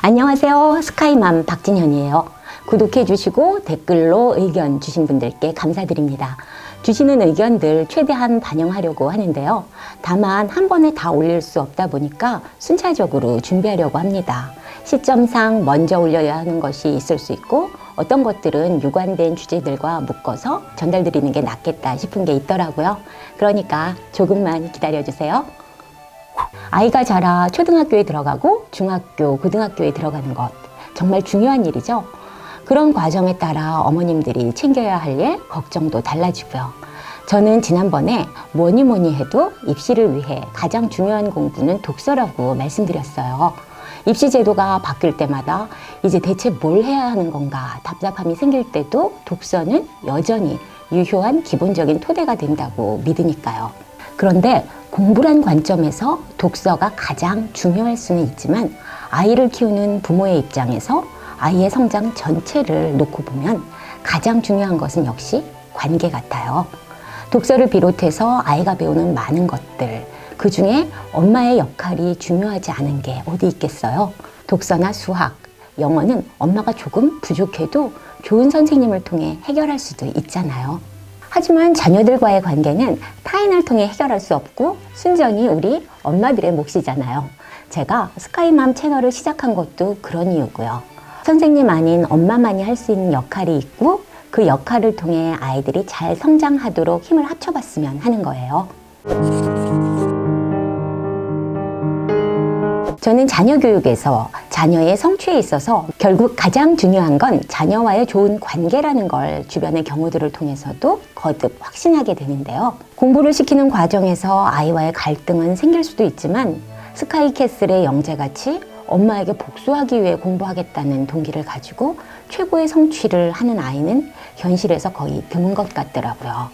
안녕하세요. 스카이맘 박진현이에요. 구독해주시고 댓글로 의견 주신 분들께 감사드립니다. 주시는 의견들 최대한 반영하려고 하는데요. 다만 한 번에 다 올릴 수 없다 보니까 순차적으로 준비하려고 합니다. 시점상 먼저 올려야 하는 것이 있을 수 있고 어떤 것들은 유관된 주제들과 묶어서 전달드리는 게 낫겠다 싶은 게 있더라고요. 그러니까 조금만 기다려주세요. 아이가 자라 초등학교에 들어가고 중학교, 고등학교에 들어가는 것 정말 중요한 일이죠. 그런 과정에 따라 어머님들이 챙겨야 할 일, 걱정도 달라지고요. 저는 지난번에 뭐니 해도 입시를 위해 가장 중요한 공부는 독서라고 말씀드렸어요. 입시 제도가 바뀔 때마다 이제 대체 뭘 해야 하는 건가 답답함이 생길 때도 독서는 여전히 유효한 기본적인 토대가 된다고 믿으니까요. 그런데 공부란 관점에서 독서가 가장 중요할 수는 있지만 아이를 키우는 부모의 입장에서 아이의 성장 전체를 놓고 보면 가장 중요한 것은 역시 관계 같아요. 독서를 비롯해서 아이가 배우는 많은 것들, 그 중에 엄마의 역할이 중요하지 않은 게 어디 있겠어요? 독서나 수학, 영어는 엄마가 조금 부족해도 좋은 선생님을 통해 해결할 수도 있잖아요. 하지만 자녀들과의 관계는 타인을 통해 해결할 수 없고 순전히 우리 엄마들의 몫이잖아요. 제가 스카이맘 채널을 시작한 것도 그런 이유고요. 선생님 아닌 엄마만이 할 수 있는 역할이 있고 그 역할을 통해 아이들이 잘 성장하도록 힘을 합쳐봤으면 하는 거예요. 저는 자녀 교육에서 자녀의 성취에 있어서 결국 가장 중요한 건 자녀와의 좋은 관계라는 걸 주변의 경우들을 통해서도 거듭 확신하게 되는데요. 공부를 시키는 과정에서 아이와의 갈등은 생길 수도 있지만 스카이캐슬의 영재같이 엄마에게 복수하기 위해 공부하겠다는 동기를 가지고 최고의 성취를 하는 아이는 현실에서 거의 드문 것 같더라고요.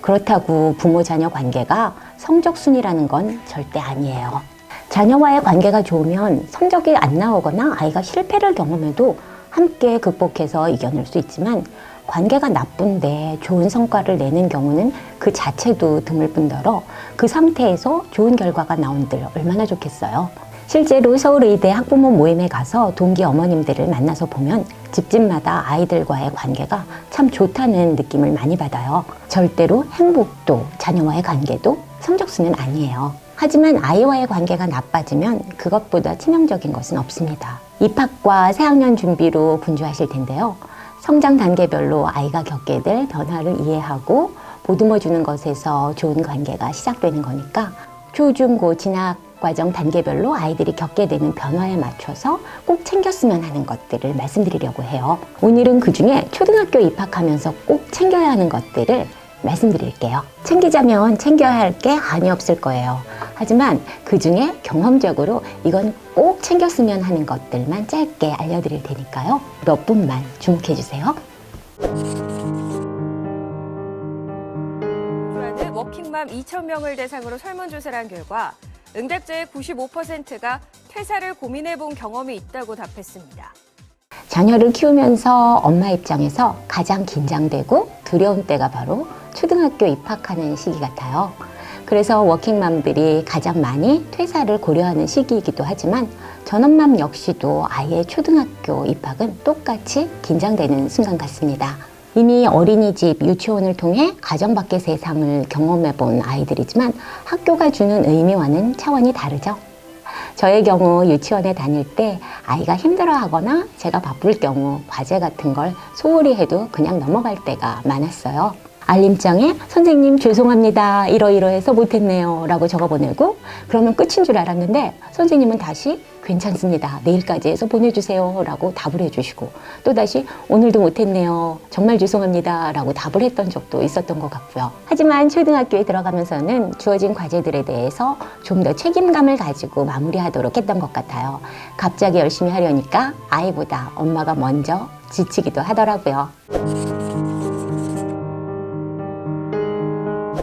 그렇다고 부모 자녀 관계가 성적순이라는 건 절대 아니에요. 자녀와의 관계가 좋으면 성적이 안 나오거나 아이가 실패를 경험해도 함께 극복해서 이겨낼 수 있지만 관계가 나쁜데 좋은 성과를 내는 경우는 그 자체도 드물 뿐더러 그 상태에서 좋은 결과가 나온들 얼마나 좋겠어요. 실제로 서울의대 학부모 모임에 가서 동기 어머님들을 만나서 보면 집집마다 아이들과의 관계가 참 좋다는 느낌을 많이 받아요. 절대로 행복도 자녀와의 관계도 성적순은 아니에요. 하지만 아이와의 관계가 나빠지면 그것보다 치명적인 것은 없습니다. 입학과 새학년 준비로 분주하실 텐데요. 성장 단계별로 아이가 겪게 될 변화를 이해하고 보듬어주는 것에서 좋은 관계가 시작되는 거니까 초, 중, 고, 진학 과정 단계별로 아이들이 겪게 되는 변화에 맞춰서 꼭 챙겼으면 하는 것들을 말씀드리려고 해요. 오늘은 그중에 초등학교 입학하면서 꼭 챙겨야 하는 것들을 말씀드릴게요. 챙기자면 챙겨야 할 게 한이 없을 거예요. 하지만 그중에 경험적으로 이건 꼭 챙겼으면 하는 것들만 짧게 알려드릴 테니까요. 몇 분만 주목해 주세요. 워킹맘 2,000명을 대상으로 설문조사를 한 결과 응답자의 95%가 퇴사를 고민해본 경험이 있다고 답했습니다. 자녀를 키우면서 엄마 입장에서 가장 긴장되고 두려운 때가 바로 초등학교 입학하는 시기 같아요. 그래서 워킹맘들이 가장 많이 퇴사를 고려하는 시기이기도 하지만 전업맘 역시도 아이의 초등학교 입학은 똑같이 긴장되는 순간 같습니다. 이미 어린이집, 유치원을 통해 가정 밖의 세상을 경험해 본 아이들이지만 학교가 주는 의미와는 차원이 다르죠. 저의 경우 유치원에 다닐 때 아이가 힘들어하거나 제가 바쁠 경우 과제 같은 걸 소홀히 해도 그냥 넘어갈 때가 많았어요. 알림장에 선생님 죄송합니다 이러이러해서 못했네요 라고 적어보내고 그러면 끝인 줄 알았는데 선생님은 다시 괜찮습니다 내일까지 해서 보내주세요 라고 답을 해주시고 또다시 오늘도 못했네요 정말 죄송합니다 라고 답을 했던 적도 있었던 것 같고요. 하지만 초등학교에 들어가면서는 주어진 과제들에 대해서 좀 더 책임감을 가지고 마무리하도록 했던 것 같아요. 갑자기 열심히 하려니까 아이보다 엄마가 먼저 지치기도 하더라고요.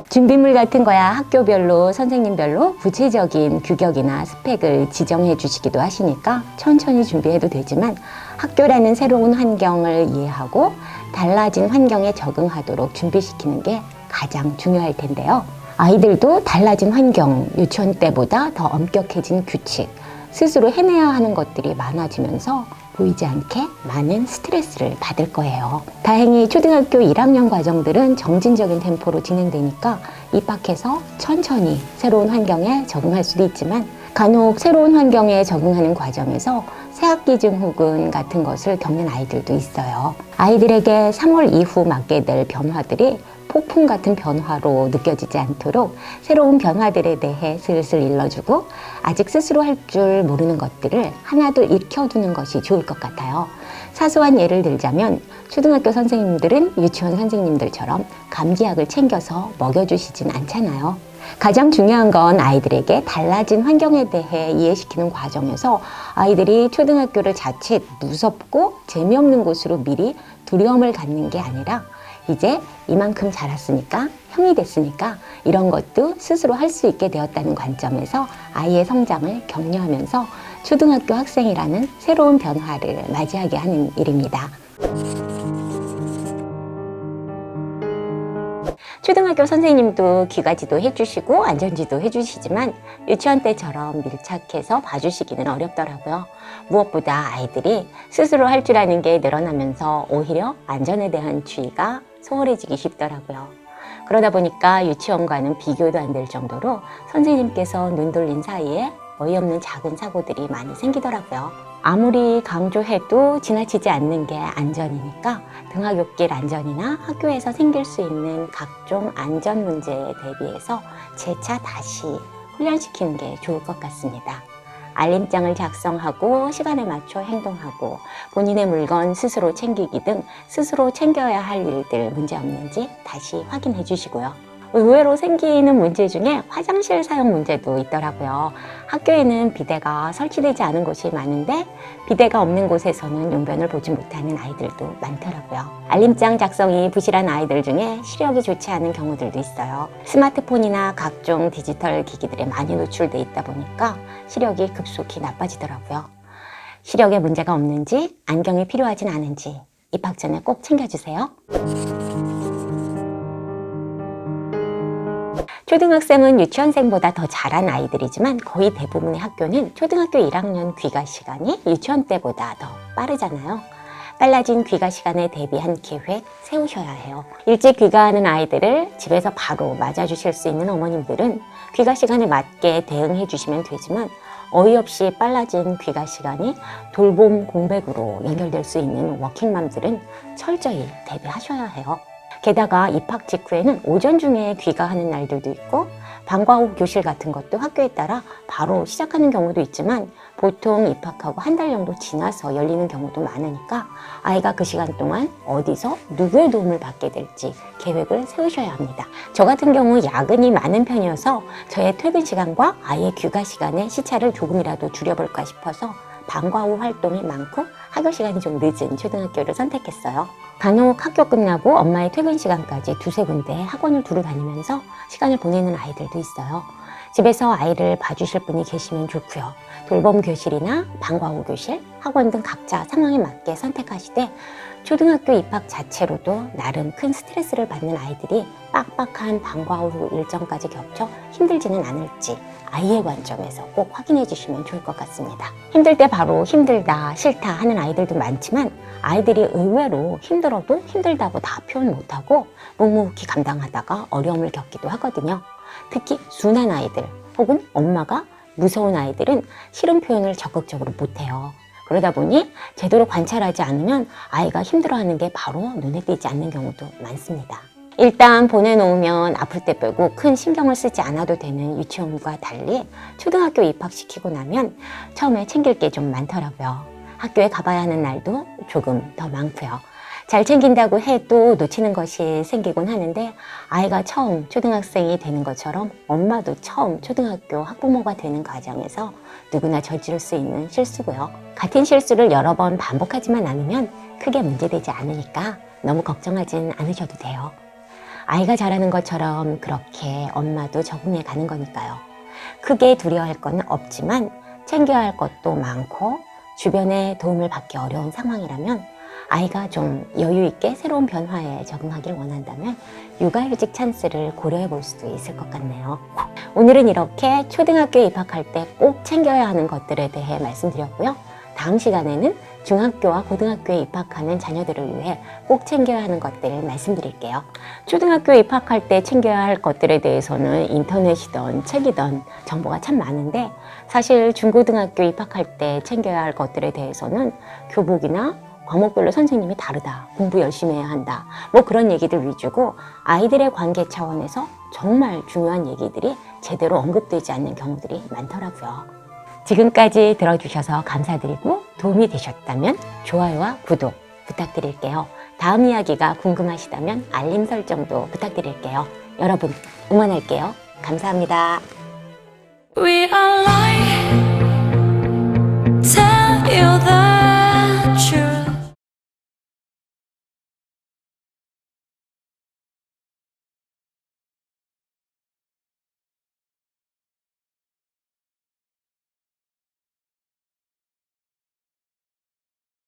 준비물 같은 거야 학교별로 선생님별로 구체적인 규격이나 스펙을 지정해 주시기도 하시니까 천천히 준비해도 되지만 학교라는 새로운 환경을 이해하고 달라진 환경에 적응하도록 준비시키는 게 가장 중요할 텐데요. 아이들도 달라진 환경, 유치원 때보다 더 엄격해진 규칙, 스스로 해내야 하는 것들이 많아지면서 보이지 않게 많은 스트레스를 받을 거예요. 다행히 초등학교 1학년 과정들은 정진적인 템포로 진행되니까 입학해서 천천히 새로운 환경에 적응할 수도 있지만 간혹 새로운 환경에 적응하는 과정에서 새학기 증후군 같은 것을 겪는 아이들도 있어요. 아이들에게 3월 이후 맞게 될 변화들이 폭풍 같은 변화로 느껴지지 않도록 새로운 변화들에 대해 슬슬 일러주고 아직 스스로 할 줄 모르는 것들을 하나둘 익혀두는 것이 좋을 것 같아요. 사소한 예를 들자면 초등학교 선생님들은 유치원 선생님들처럼 감기약을 챙겨서 먹여주시진 않잖아요. 가장 중요한 건 아이들에게 달라진 환경에 대해 이해시키는 과정에서 아이들이 초등학교를 자칫 무섭고 재미없는 곳으로 미리 두려움을 갖는 게 아니라 이제 이만큼 자랐으니까, 형이 됐으니까 이런 것도 스스로 할 수 있게 되었다는 관점에서 아이의 성장을 격려하면서 초등학교 학생이라는 새로운 변화를 맞이하게 하는 일입니다. 초등학교 선생님도 귀가지도 해주시고 안전지도 해주시지만 유치원 때처럼 밀착해서 봐주시기는 어렵더라고요. 무엇보다 아이들이 스스로 할 줄 아는 게 늘어나면서 오히려 안전에 대한 주의가 소홀해지기 쉽더라고요. 그러다 보니까 유치원과는 비교도 안 될 정도로 선생님께서 눈 돌린 사이에 어이없는 작은 사고들이 많이 생기더라고요. 아무리 강조해도 지나치지 않는 게 안전이니까 등하굣길 안전이나 학교에서 생길 수 있는 각종 안전 문제에 대비해서 재차 다시 훈련시키는 게 좋을 것 같습니다. 알림장을 작성하고 시간에 맞춰 행동하고 본인의 물건 스스로 챙기기 등 스스로 챙겨야 할 일들 문제 없는지 다시 확인해 주시고요. 의외로 생기는 문제 중에 화장실 사용 문제도 있더라고요. 학교에는 비데가 설치되지 않은 곳이 많은데 비데가 없는 곳에서는 용변을 보지 못하는 아이들도 많더라고요. 알림장 작성이 부실한 아이들 중에 시력이 좋지 않은 경우들도 있어요. 스마트폰이나 각종 디지털 기기들에 많이 노출돼 있다 보니까 시력이 급속히 나빠지더라고요. 시력에 문제가 없는지 안경이 필요하진 않은지 입학 전에 꼭 챙겨주세요. 초등학생은 유치원생보다 더 잘한 아이들이지만 거의 대부분의 학교는 초등학교 1학년 귀가 시간이 유치원 때보다 더 빠르잖아요. 빨라진 귀가 시간에 대비한 계획 세우셔야 해요. 일찍 귀가하는 아이들을 집에서 바로 맞아주실 수 있는 어머님들은 귀가 시간에 맞게 대응해 주시면 되지만 어이없이 빨라진 귀가 시간이 돌봄 공백으로 연결될 수 있는 워킹맘들은 철저히 대비하셔야 해요. 게다가 입학 직후에는 오전 중에 귀가하는 날들도 있고 방과 후 교실 같은 것도 학교에 따라 바로 시작하는 경우도 있지만 보통 입학하고 한 달 정도 지나서 열리는 경우도 많으니까 아이가 그 시간 동안 어디서 누구의 도움을 받게 될지 계획을 세우셔야 합니다. 저 같은 경우 야근이 많은 편이어서 저의 퇴근 시간과 아이의 귀가 시간의 시차를 조금이라도 줄여볼까 싶어서 방과 후 활동이 많고 학교 시간이 좀 늦은 초등학교를 선택했어요. 간혹 학교 끝나고 엄마의 퇴근 시간까지 두세 군데 학원을 두루 다니면서 시간을 보내는 아이들도 있어요. 집에서 아이를 봐주실 분이 계시면 좋고요. 돌봄 교실이나 방과 후 교실, 학원 등 각자 상황에 맞게 선택하시되 초등학교 입학 자체로도 나름 큰 스트레스를 받는 아이들이 빡빡한 방과 후 일정까지 겹쳐 힘들지는 않을지 아이의 관점에서 꼭 확인해 주시면 좋을 것 같습니다. 힘들 때 바로 힘들다, 싫다 하는 아이들도 많지만 아이들이 의외로 힘들어도 힘들다고 다 표현 못하고 묵묵히 감당하다가 어려움을 겪기도 하거든요. 특히 순한 아이들 혹은 엄마가 무서운 아이들은 싫은 표현을 적극적으로 못해요. 그러다 보니 제대로 관찰하지 않으면 아이가 힘들어하는 게 바로 눈에 띄지 않는 경우도 많습니다. 일단 보내놓으면 아플 때 빼고 큰 신경을 쓰지 않아도 되는 유치원과 달리 초등학교 입학시키고 나면 처음에 챙길 게 좀 많더라고요. 학교에 가봐야 하는 날도 조금 더 많고요. 잘 챙긴다고 해도 놓치는 것이 생기곤 하는데 아이가 처음 초등학생이 되는 것처럼 엄마도 처음 초등학교 학부모가 되는 과정에서 누구나 저지를 수 있는 실수고요. 같은 실수를 여러 번 반복하지만 않으면 크게 문제되지 않으니까 너무 걱정하진 않으셔도 돼요. 아이가 자라는 것처럼 그렇게 엄마도 적응해 가는 거니까요. 크게 두려워할 건 없지만 챙겨야 할 것도 많고 주변의 도움을 받기 어려운 상황이라면 아이가 좀 여유 있게 새로운 변화에 적응하길 원한다면 육아휴직 찬스를 고려해 볼 수도 있을 것 같네요. 오늘은 이렇게 초등학교에 입학할 때 꼭 챙겨야 하는 것들에 대해 말씀드렸고요. 다음 시간에는 중학교와 고등학교에 입학하는 자녀들을 위해 꼭 챙겨야 하는 것들을 말씀드릴게요. 초등학교에 입학할 때 챙겨야 할 것들에 대해서는 인터넷이든 책이든 정보가 참 많은데, 사실 중고등학교 입학할 때 챙겨야 할 것들에 대해서는 교복이나 과목별로 선생님이 다르다, 공부 열심히 해야 한다, 뭐 그런 얘기들 위주고 아이들의 관계 차원에서 정말 중요한 얘기들이 제대로 언급되지 않는 경우들이 많더라고요. 지금까지 들어주셔서 감사드리고 도움이 되셨다면 좋아요와 구독 부탁드릴게요. 다음 이야기가 궁금하시다면 알림 설정도 부탁드릴게요. 여러분 응원할게요. 감사합니다. We are lying, tell you the